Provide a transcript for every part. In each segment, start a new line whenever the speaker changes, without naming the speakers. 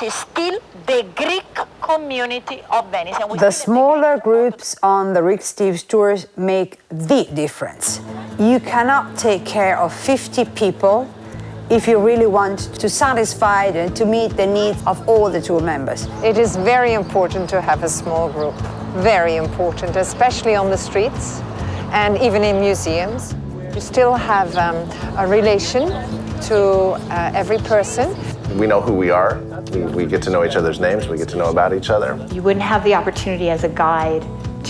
is still the Greek community of Venice. And
the smaller groups on the Rick Steves tours make the difference. You cannot take care of 50 people if you really want to satisfy and to meet the needs of all the tour members.
It is very important to have a small group, very important, especially on the streets and even in museums. You still have a relation to every person.
We know who we are. We get to know each other's names. We get to know about each other.
You wouldn't have the opportunity as a guide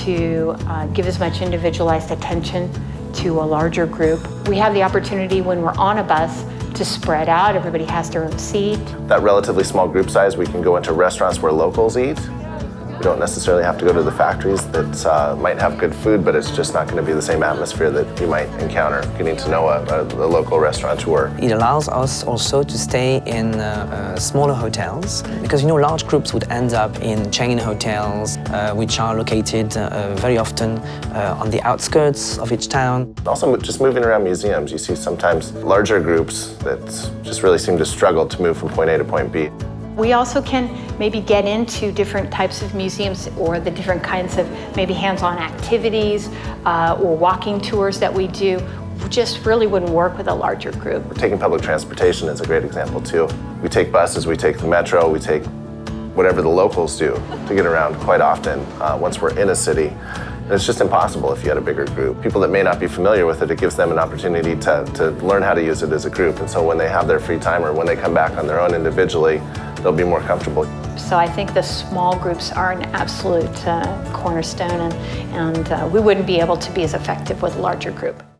to give as much individualized attention to a larger group. We have the opportunity when we're on a bus to spread out. Everybody has their own seat.
That relatively small group size, we can go into restaurants where locals eat. We don't necessarily have to go to the factories that might have good food, but it's just not going to be the same atmosphere that you might encounter getting to know a local restaurateur.
It allows us also to stay in smaller hotels, because large groups would end up in chain hotels, which are located very often on the outskirts of each town.
Also, just moving around museums, you see sometimes larger groups that just really seem to struggle to move from point A to point B.
We also can maybe get into different types of museums or the different kinds of maybe hands-on activities or walking tours that we do. Just really wouldn't work with a larger group.
Taking public transportation is a great example too. We take buses, we take the metro, we take whatever the locals do to get around quite often once we're in a city. And it's just impossible if you had a bigger group. People that may not be familiar with it, it gives them an opportunity to learn how to use it as a group. And so when they have their free time or when they come back on their own individually, they'll be more comfortable.
So I think the small groups are an absolute cornerstone, and we wouldn't be able to be as effective with a larger group.